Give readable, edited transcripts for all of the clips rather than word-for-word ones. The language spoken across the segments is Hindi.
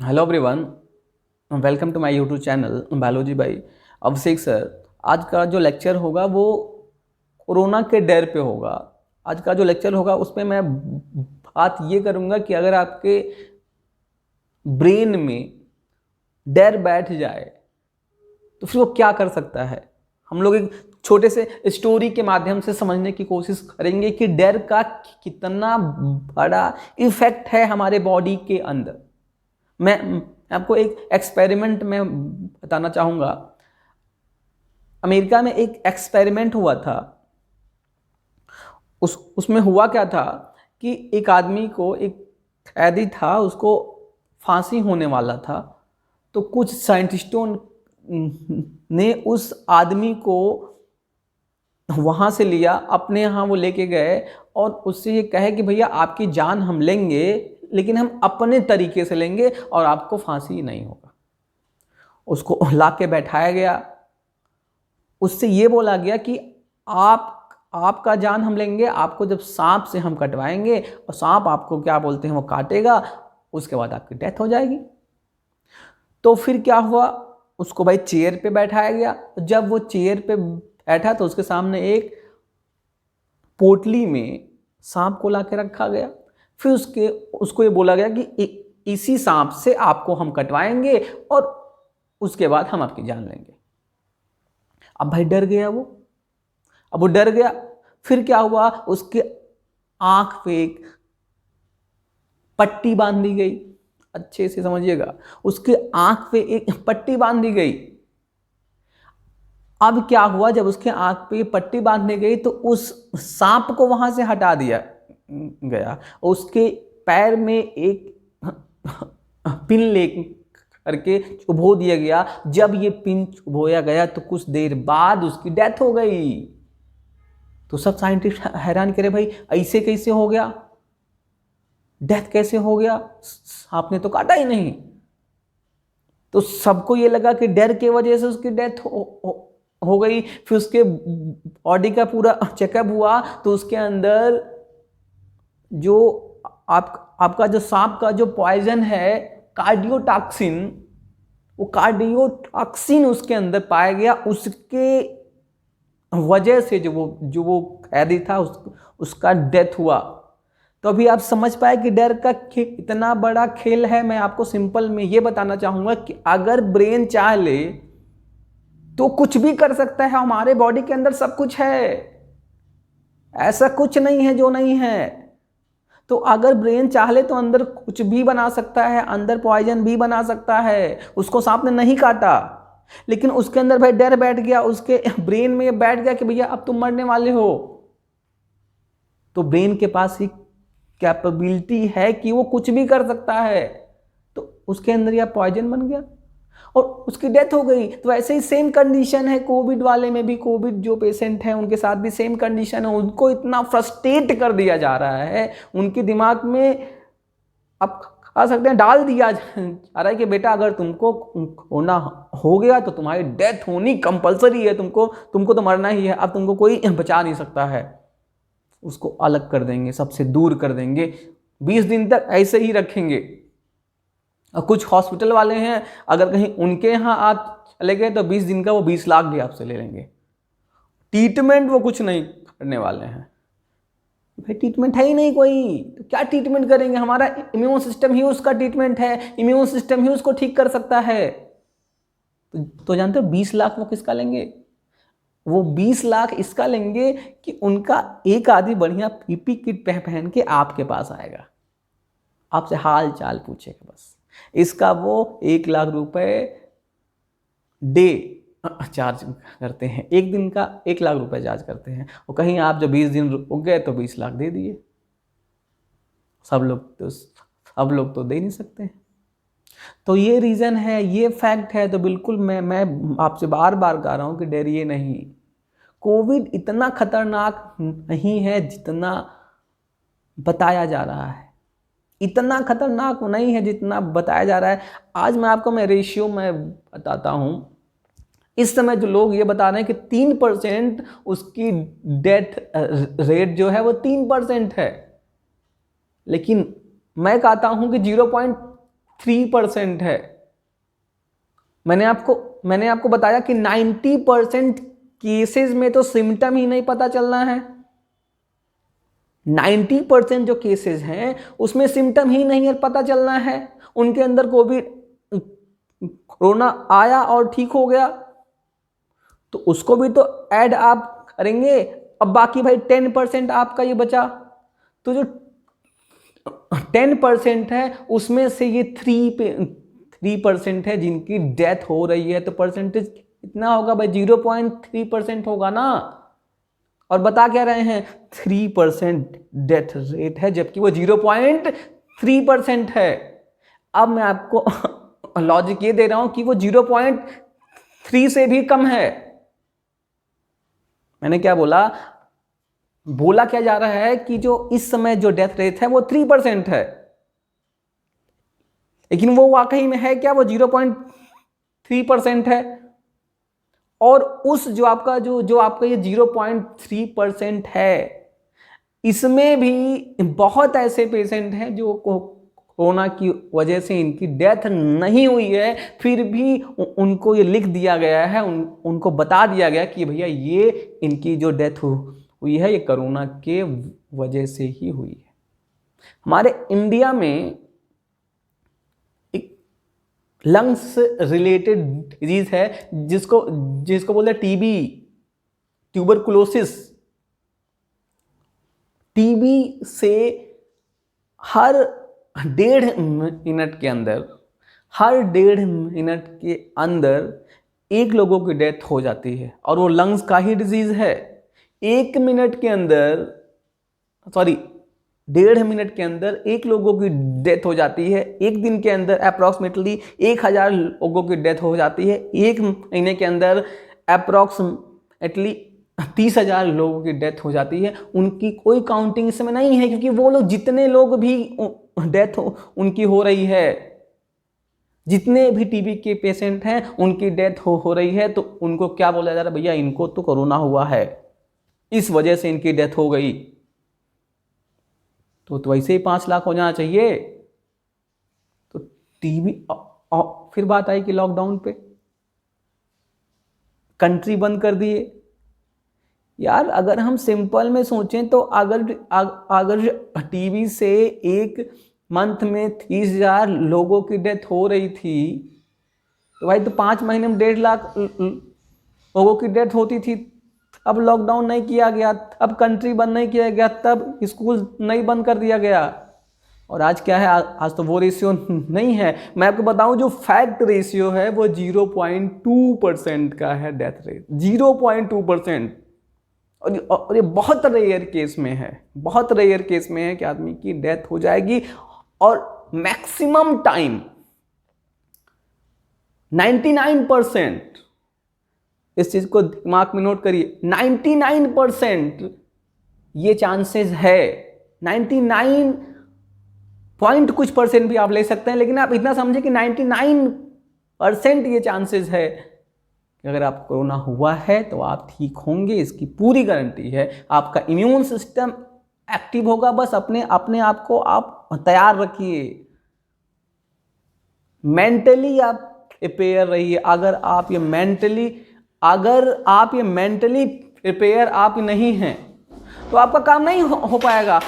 Hello everyone, welcome to my YouTube channel biology by Abhishek sir. आज का जो लेक्चर होगा वो कोरोना के डर पे होगा। आज का जो लेक्चर होगा उसमें मैं बात ये करूँगा कि अगर आपके ब्रेन में डर बैठ जाए तो फिर वो क्या कर सकता है। हम लोग एक छोटे से स्टोरी के माध्यम से समझने की कोशिश करेंगे कि डर का कितना बड़ा इफेक्ट है हमारे बॉडी के अंदर। मैं आपको एक एक्सपेरिमेंट में बताना चाहूँगा। अमेरिका में एक एक्सपेरिमेंट हुआ था। उसमें हुआ क्या था कि एक आदमी को, एक कैदी था, उसको फांसी होने वाला था। तो कुछ साइंटिस्टों ने उस आदमी को वहाँ से लिया, अपने यहाँ वो लेके गए और उससे ये कहे कि भैया आपकी जान हम लेंगे, लेकिन हम अपने तरीके से लेंगे और आपको फांसी नहीं होगा। उसको ला के बैठाया गया, उससे ये बोला गया कि आपका जान हम लेंगे, आपको जब सांप से हम कटवाएंगे और सांप आपको क्या बोलते हैं वो काटेगा, उसके बाद आपकी डेथ हो जाएगी। तो फिर क्या हुआ, उसको भाई चेयर पे बैठाया गया। जब वो चेयर पे बैठा तो उसके सामने एक पोटली में सांप को ला के रखा गया। फिर उसको ये बोला गया कि इसी सांप से आपको हम कटवाएंगे और उसके बाद हम आपकी जान लेंगे। अब भाई डर गया वो। अब वो डर गया। फिर क्या हुआ, उसके आंख पे एक पट्टी बांध दी गई। अच्छे से समझिएगा, उसके आंख पे एक पट्टी बांध दी गई। अब क्या हुआ, जब उसके आंख पे पट्टी बांधने गई तो उस सांप को वहां से हटा दिया गया। उसके पैर में एक पिन ले करके चुभो दिया गया। जब ये पिन चुभोया गया तो कुछ देर बाद उसकी डेथ हो गई। तो सब साइंटिस्ट हैरान करे, भाई ऐसे कैसे हो गया, डेथ कैसे हो गया, सांप ने तो काटा ही नहीं। तो सबको ये लगा कि डर की वजह से उसकी डेथ हो गई। फिर उसके बॉडी का पूरा चेकअप हुआ तो उसके अंदर जो आपका जो सांप का जो पॉइजन है, कार्डियोटॉक्सिन, वो कार्डियोटॉक्सिन उसके अंदर पाया गया। उसके वजह से जो वो कैदी था उसका डेथ हुआ। तो अभी आप समझ पाए कि डर का इतना बड़ा खेल है। मैं आपको सिंपल में ये बताना चाहूंगा कि अगर ब्रेन चाह ले तो कुछ भी कर सकता है। हमारे बॉडी के अंदर सब कुछ है, ऐसा कुछ नहीं है जो नहीं है। तो अगर ब्रेन चाह ले तो अंदर कुछ भी बना सकता है, अंदर पॉइजन भी बना सकता है। उसको सांप ने नहीं काटा, लेकिन उसके अंदर भाई डर बैठ गया, उसके ब्रेन में बैठ गया कि भैया अब तुम मरने वाले हो। तो ब्रेन के पास ही कैपेबिलिटी है कि वो कुछ भी कर सकता है। तो उसके अंदर यह पॉइजन बन गया और उसकी डेथ हो गई। तो ऐसे ही सेम कंडीशन है कोविड वाले में भी। कोविड जो पेशेंट हैं उनके साथ भी सेम कंडीशन है। उनको इतना फ्रस्ट्रेट कर दिया जा रहा है, उनके दिमाग में आप कह सकते हैं डाल दिया जा रहा है कि बेटा अगर तुमको होना हो गया तो तुम्हारी डेथ होनी कंपलसरी है, तुमको तो मरना ही है, अब तुमको कोई बचा नहीं सकता है। उसको अलग कर देंगे, सबसे दूर कर देंगे, 20 दिन तक ऐसे ही रखेंगे। और कुछ हॉस्पिटल वाले हैं, अगर कहीं उनके यहाँ आप चले गए तो 20 दिन का वो 20 लाख भी आपसे ले लेंगे। ट्रीटमेंट वो कुछ नहीं करने वाले हैं। भाई ट्रीटमेंट है ही नहीं कोई, तो क्या ट्रीटमेंट करेंगे। हमारा इम्यून सिस्टम ही उसका ट्रीटमेंट है, इम्यून सिस्टम ही उसको ठीक कर सकता है। तो जानते हो 20 लाख वो किसका लेंगे? वो 20 लाख इसका लेंगे कि उनका एक आदमी बढ़िया पीपी किट पहन के आपके पास आएगा, आपसे हाल चाल पूछेगा बस। इसका वो 1 लाख रुपए डे चार्ज करते हैं, एक दिन का 1 लाख रुपए चार्ज करते हैं। और कहीं आप जब 20 दिन रुक गए तो 20 लाख दे दिए। सब लोग तो दे नहीं सकते। तो ये रीज़न है, ये फैक्ट है। तो बिल्कुल मैं आपसे बार बार कह रहा हूँ कि डरिए नहीं। कोविड इतना खतरनाक नहीं है जितना बताया जा रहा है, इतना खतरनाक नहीं है जितना बताया जा रहा है। आज मैं रेशियो में बताता हूँ। इस समय जो लोग ये बता रहे हैं कि 3% उसकी डेथ रेट जो है वो 3% है, लेकिन मैं कहता हूँ कि 3% है। मैंने आपको बताया कि 90% केसेस में तो सिम्टम ही नहीं पता चलना है। 90% जो केसेस हैं उसमें सिम्टम ही नहीं पता चलना है, उनके अंदर कोरोना आया और ठीक हो गया, तो उसको भी तो ऐड आप करेंगे। अब बाकी भाई 10% आपका ये बचा, तो जो 10% है उसमें से ये 3% है जिनकी डेथ हो रही है, तो परसेंटेज कितना होगा भाई? 0.3% होगा ना। और बता क्या रहे हैं? 3% डेथ रेट है, जबकि वो 0.3% है। अब मैं आपको लॉजिक ये दे रहा हूं कि वो 0.3 से भी कम है। मैंने क्या बोला क्या जा रहा है कि जो इस समय जो डेथ रेट है वो 3% है, लेकिन वो वाकई में है क्या? वो 0.3% है। और उस जो आपका ये 0.3% है, इसमें भी बहुत ऐसे पेशेंट हैं जो कोरोना की वजह से इनकी डेथ नहीं हुई है, फिर भी उनको ये लिख दिया गया है, उनको बता दिया गया कि भैया ये इनकी जो डेथ हुई है ये कोरोना के वजह से ही हुई है। हमारे इंडिया में एक लंग्स रिलेटेड डिजीज है जिसको बोलते हैं टीबी, ट्यूबरकुलोसिस। टीबी से हर 1.5 मिनट के अंदर एक लोगों की डेथ हो जाती है, और वो लंग्स का ही डिजीज है। 1 मिनट के अंदर 1.5 मिनट के अंदर एक लोगों की डेथ हो जाती है। एक दिन के अंदर अप्रॉक्सीमेटली 1000 लोगों की डेथ हो जाती है। एक महीने के अंदर अप्रॉक्सीमेटली 30,000 लोगों की डेथ हो जाती है। उनकी कोई काउंटिंग इसमें नहीं है, क्योंकि वो लोग जितने लोग भी डेथ उनकी हो रही है, जितने भी टीबी के पेशेंट हैं उनकी डेथ हो रही है, तो उनको क्या बोला जा रहा है? भैया इनको तो कोरोना हुआ है, इस वजह से इनकी डेथ हो गई। तो वैसे ही 5 लाख हो जाना चाहिए। तो टीबी, फिर बात आई कि लॉकडाउन पे कंट्री बंद कर दिए। यार अगर हम सिंपल में सोचें तो अगर टीबी से एक मंथ में 30,000 लोगों की डेथ हो रही थी, तो भाई तो 5 महीने में 1.5 लाख लोगों की डेथ होती थी। अब लॉकडाउन नहीं किया गया, अब कंट्री बंद नहीं किया गया, तब स्कूल नहीं बंद कर दिया गया, और आज क्या है? आज तो वो रेशियो नहीं है। मैं आपको बताऊं जो फैक्ट रेशियो है वो 0.2% का है डेथ रेट, 0.2%। और ये बहुत रेयर केस में है कि आदमी की डेथ हो जाएगी। और मैक्सिमम टाइम 99%, इस चीज को दिमाग में नोट करिए, 99% ये चांसेस है। 99 पॉइंट कुछ % भी आप ले सकते हैं, लेकिन आप इतना समझे कि 99% ये चांसेस है कि अगर आप कोरोना हुआ है तो आप ठीक होंगे, इसकी पूरी गारंटी है। आपका इम्यून सिस्टम एक्टिव होगा, बस अपने आप को आप तैयार रखिए, मेंटली आप प्रिपेयर रहिए। अगर आप ये मेंटली प्रिपेयर आप नहीं हैं तो आपका काम नहीं हो पाएगा।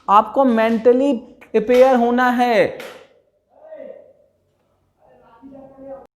आपको मेंटली प्रिपेयर होना है।